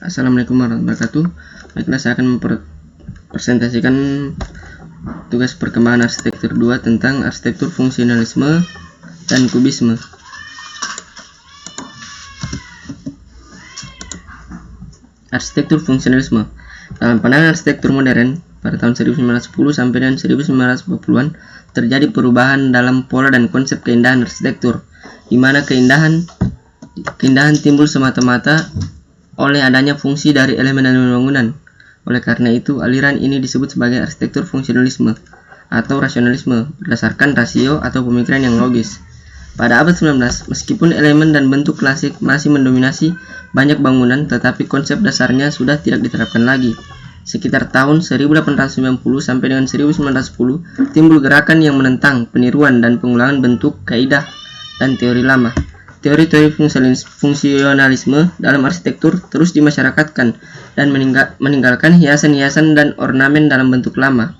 Assalamualaikum warahmatullahi wabarakatuh. Baiklah, saya akan mempresentasikan tugas perkembangan arsitektur 2 tentang arsitektur fungsionalisme dan kubisme. Arsitektur fungsionalisme. Dalam pandangan arsitektur modern pada tahun 1910 sampai dengan 1940-an terjadi perubahan dalam pola dan konsep keindahan arsitektur, di mana keindahan timbul semata-mata oleh adanya fungsi dari elemen-elemen bangunan. Oleh karena itu, aliran ini disebut sebagai arsitektur fungsionalisme atau rasionalisme berdasarkan rasio atau pemikiran yang logis. Pada abad 19, meskipun elemen dan bentuk klasik masih mendominasi banyak bangunan, tetapi konsep dasarnya sudah tidak diterapkan lagi. Sekitar tahun 1890 sampai dengan 1910, timbul gerakan yang menentang peniruan dan pengulangan bentuk, kaidah, dan teori lama. Teori-teori fungsionalisme dalam arsitektur terus dimasyarakatkan dan meninggalkan hiasan-hiasan dan ornamen dalam bentuk lama.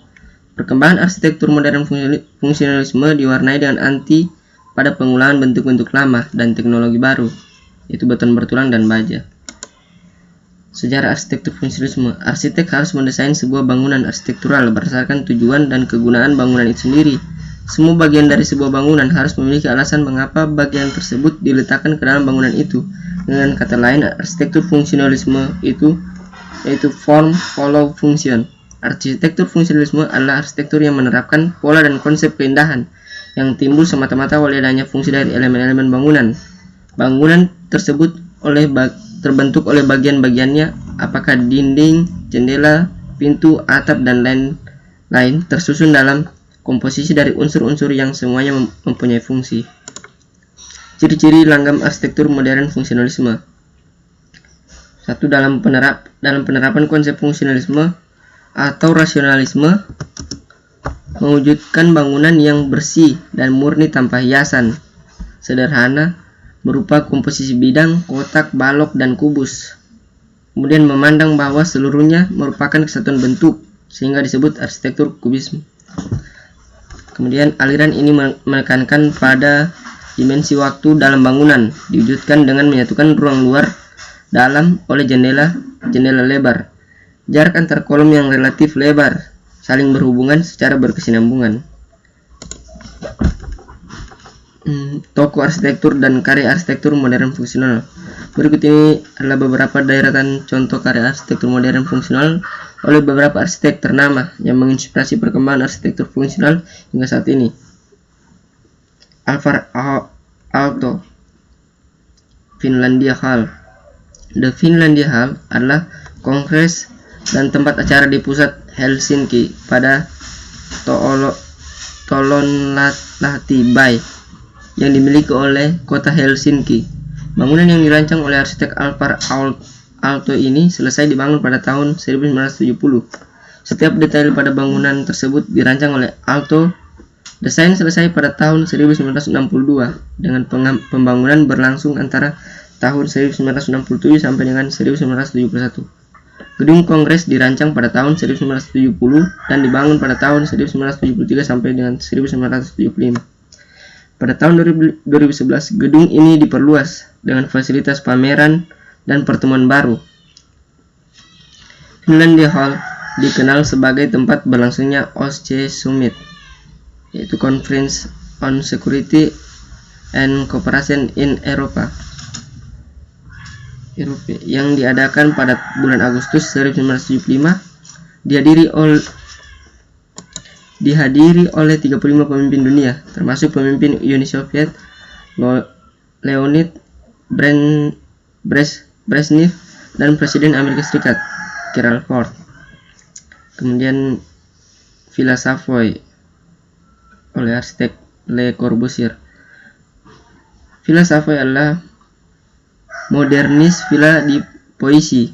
Perkembangan arsitektur modern fungsionalisme diwarnai dengan anti pada pengulangan bentuk-bentuk lama dan teknologi baru, yaitu beton bertulang dan baja. Sejarah arsitektur fungsionalisme. Arsitek harus mendesain sebuah bangunan arsitektural berdasarkan tujuan dan kegunaan bangunan itu sendiri. Semua bagian dari sebuah bangunan harus memiliki alasan mengapa bagian tersebut diletakkan ke dalam bangunan itu. Dengan kata lain, arsitektur fungsionalisme itu yaitu form follow function. Arsitektur fungsionalisme adalah arsitektur yang menerapkan pola dan konsep keindahan yang timbul semata-mata oleh adanya fungsi dari elemen-elemen bangunan. Bangunan tersebut terbentuk oleh bagian-bagiannya, apakah dinding, jendela, pintu, atap, dan lain-lain, tersusun dalam komposisi dari unsur-unsur yang semuanya mempunyai fungsi. Ciri-ciri langgam arsitektur modern fungsionalisme. 1. Dalam penerapan konsep fungsionalisme atau rasionalisme, mewujudkan bangunan yang bersih dan murni tanpa hiasan, sederhana, berupa komposisi bidang, kotak, balok, dan kubus. Kemudian memandang bahwa seluruhnya merupakan kesatuan bentuk, sehingga disebut arsitektur kubisme. Kemudian aliran ini menekankan pada dimensi waktu dalam bangunan, diwujudkan dengan menyatukan ruang luar dalam oleh jendela lebar. Jarak antar kolom yang relatif lebar, saling berhubungan secara berkesinambungan. Toko arsitektur dan karya arsitektur modern fungsional. Berikut ini adalah beberapa deretan contoh karya arsitektur modern fungsional oleh beberapa arsitek ternama yang menginspirasi perkembangan arsitektur fungsional hingga saat ini. Alvar Aalto, Finlandia Hall. The Finlandia Hall adalah kongres dan tempat acara di pusat Helsinki pada Tollonlahti Bay yang dimiliki oleh kota Helsinki. Bangunan yang dirancang oleh arsitek Alvar Aalto ini selesai dibangun pada tahun 1970. Setiap detail pada bangunan tersebut dirancang oleh Aalto. Desain selesai pada tahun 1962 dengan pembangunan berlangsung antara tahun 1967 sampai dengan 1971. Gedung Kongres dirancang pada tahun 1970 dan dibangun pada tahun 1973 sampai dengan 1975. Pada tahun 2011, gedung ini diperluas dengan fasilitas pameran dan pertemuan baru. Finlandia Hall dikenal sebagai tempat berlangsungnya OSCE Summit, yaitu Conference on Security and Cooperation in Europe, yang diadakan pada bulan Agustus 1975, dihadiri oleh 35 pemimpin dunia, termasuk pemimpin Uni Soviet Leonid Brezhnev dan Presiden Amerika Serikat Gerald Ford. Kemudian Villa Savoy oleh arsitek Le Corbusier. Villa Savoy adalah modernis villa di Poissy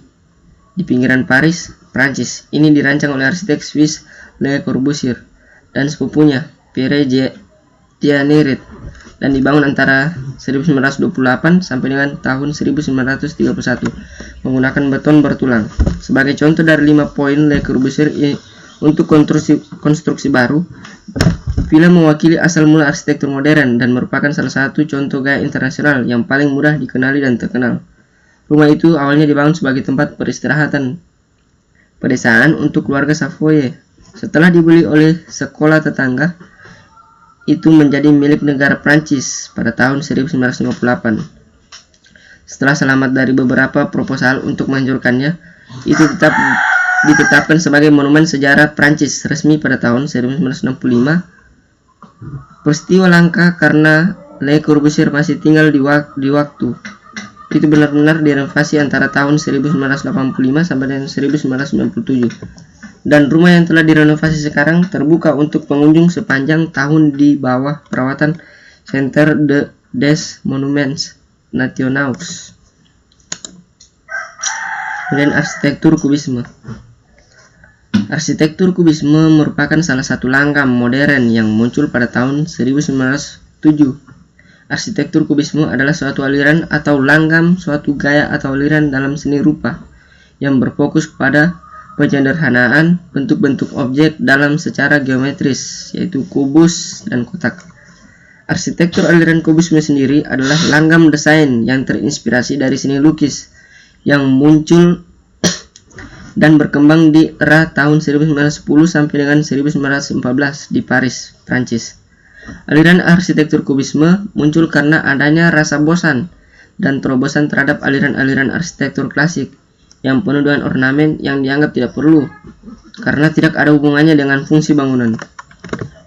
di pinggiran Paris, Prancis. Ini dirancang oleh arsitek Swiss Le Corbusier dan sepupunya Pierre Jeanneret dan dibangun antara 1928 sampai dengan tahun 1931 menggunakan beton bertulang. Sebagai contoh dari 5 poin Le Corbusier untuk konstruksi baru, villa mewakili asal mula arsitektur modern dan merupakan salah satu contoh gaya internasional yang paling mudah dikenali dan terkenal. Rumah itu awalnya dibangun sebagai tempat peristirahatan pedesaan untuk keluarga Savoye. Setelah dibeli oleh sekolah tetangga, itu menjadi milik negara Prancis pada tahun 1958. Setelah selamat dari beberapa proposal untuk menghancurkannya, itu ditetapkan sebagai monumen sejarah Prancis resmi pada tahun 1965. Peristiwa langka karena Le Corbusier masih tinggal di waktu itu benar-benar direnovasi antara tahun 1985 sampai dengan 1997, dan rumah yang telah direnovasi sekarang terbuka untuk pengunjung sepanjang tahun di bawah perawatan Centre des Monuments Nationaux. Kemudian arsitektur kubisme. Arsitektur kubisme merupakan salah satu langgam modern yang muncul pada tahun 1907. Arsitektur kubisme adalah suatu aliran atau langgam, suatu gaya atau aliran dalam seni rupa yang berfokus pada penyederhanaan bentuk-bentuk objek dalam secara geometris, yaitu kubus dan kotak. Arsitektur aliran kubisme sendiri adalah langgam desain yang terinspirasi dari seni lukis yang muncul dan berkembang di era tahun 1910 sampai dengan 1914 di Paris, Prancis. Aliran arsitektur kubisme muncul karena adanya rasa bosan dan terobosan terhadap aliran-aliran arsitektur klasik yang penuh dengan ornamen yang dianggap tidak perlu karena tidak ada hubungannya dengan fungsi bangunan.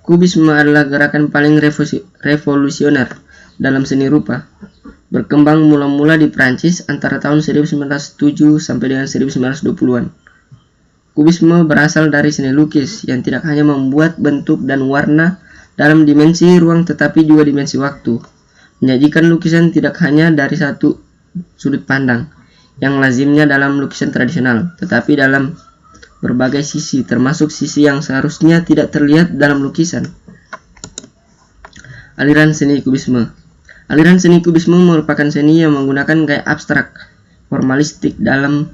Kubisme adalah gerakan paling revolusioner dalam seni rupa, berkembang mula-mula di Prancis antara tahun 1907 sampai dengan 1920-an. Kubisme berasal dari seni lukis yang tidak hanya membuat bentuk dan warna dalam dimensi ruang tetapi juga dimensi waktu, menyajikan lukisan tidak hanya dari satu sudut pandang yang lazimnya dalam lukisan tradisional, tetapi dalam berbagai sisi, termasuk sisi yang seharusnya tidak terlihat dalam lukisan. Aliran seni kubisme. Aliran seni kubisme merupakan seni yang menggunakan gaya abstrak formalistik dalam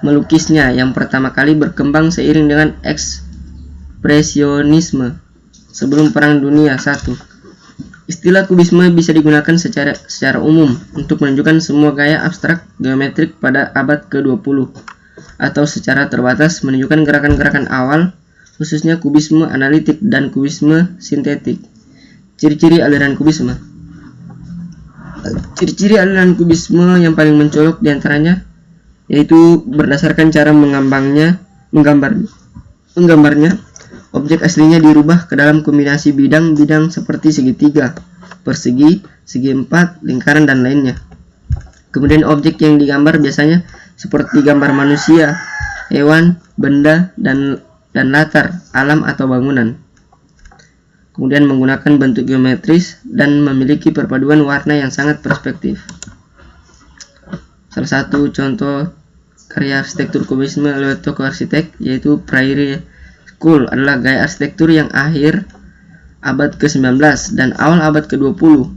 melukisnya yang pertama kali berkembang seiring dengan ekspresionisme sebelum Perang Dunia I. Istilah kubisme bisa digunakan secara umum untuk menunjukkan semua gaya abstrak geometrik pada abad ke-20 atau secara terbatas menunjukkan gerakan-gerakan awal, khususnya kubisme analitik dan kubisme sintetik. Ciri-ciri aliran kubisme. Ciri-ciri aliran kubisme yang paling mencolok diantaranya yaitu berdasarkan cara menggambarnya, objek aslinya dirubah ke dalam kombinasi bidang-bidang seperti segitiga, persegi, segi empat, lingkaran, dan lainnya. Kemudian objek yang digambar biasanya seperti gambar manusia, hewan, benda, dan latar, alam atau bangunan. Kemudian menggunakan bentuk geometris dan memiliki perpaduan warna yang sangat perspektif. Salah satu contoh karya arsitektur kubisme lewat tokoh arsitek yaitu Prairie School adalah gaya arsitektur yang akhir abad ke-19 dan awal abad ke-20,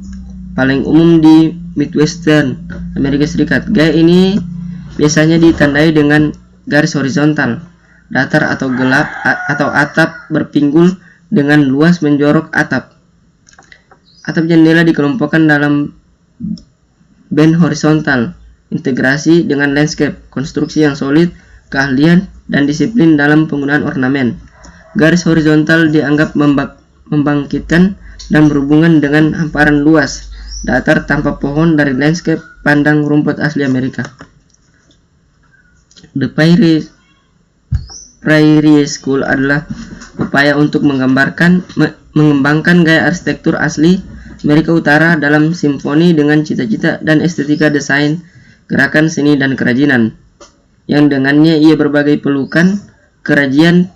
paling umum di Midwestern Amerika Serikat. Gaya ini biasanya ditandai dengan garis horizontal, datar atau gelap, atau atap berpinggul dengan luas menjorok atap. Atap jendela dikelompokkan dalam band horizontal, integrasi dengan landscape, konstruksi yang solid, keahlian, dan disiplin dalam penggunaan ornamen. Garis horizontal dianggap membangkitkan dan berhubungan dengan hamparan luas, datar tanpa pohon dari landscape pandang rumput asli Amerika. The Prairie School adalah upaya untuk mengembangkan gaya arsitektur asli Amerika Utara dalam simfoni dengan cita-cita dan estetika desain, gerakan seni dan kerajinan, yang dengannya ia berbagai pelukan, kerajinan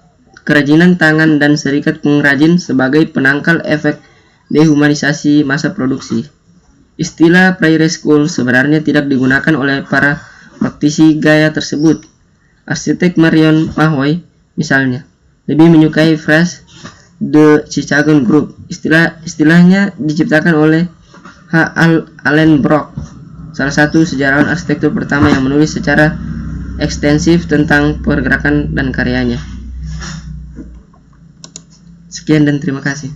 tangan dan serikat pengrajin sebagai penangkal efek dehumanisasi masa produksi. Istilah Prairie School sebenarnya tidak digunakan oleh para praktisi gaya tersebut. Arsitek Marion Mahoy misalnya lebih menyukai frase The Chicago Group. Istilahnya diciptakan oleh H. Allen Brock, salah satu sejarawan arsitektur pertama yang menulis secara ekstensif tentang pergerakan dan karyanya. Sekian dan terima kasih.